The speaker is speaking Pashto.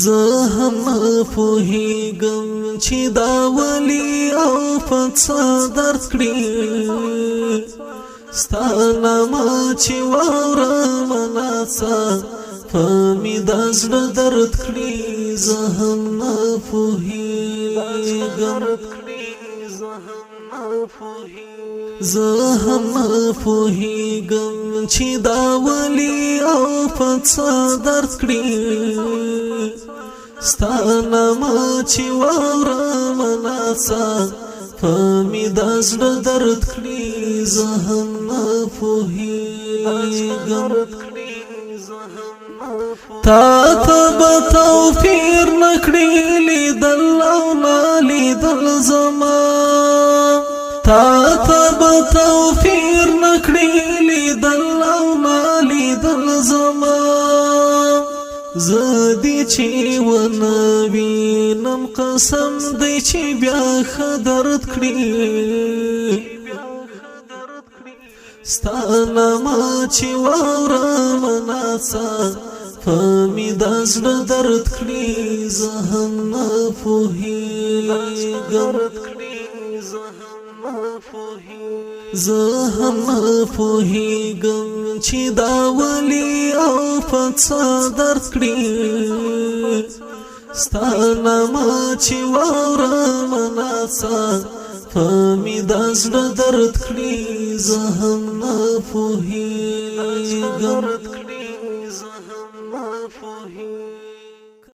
زه هم پوهیږم چې دا ولی او پڅه درد کړي ستا نامه چې واورم ناڅه په مې د زړه درد کړي زه هم پوهیږم زه هم پوهیږم چې دا ولی او پڅه درد کړي ستا نامه چې واورم ناڅه په مې د زړه درد کړي زه هم پوهیږم تا ته به توفیر نکړي لیدل او نه لیدل زما تا ته به توفیر نکړي لیدل او نه لیدل زما زه دې چې ونه وینم قسم دی چې بیا ښه درد کړي ستا نامه چې واورم ناڅه په مې د زړه درد کړي زه هم نه پوهیږم زه هم پوهیږم چې دا ولی او پڅه درد کړي ستا نامه چې واورم ناڅه په مې د زړه درد کړي زه هم نه پوهیږم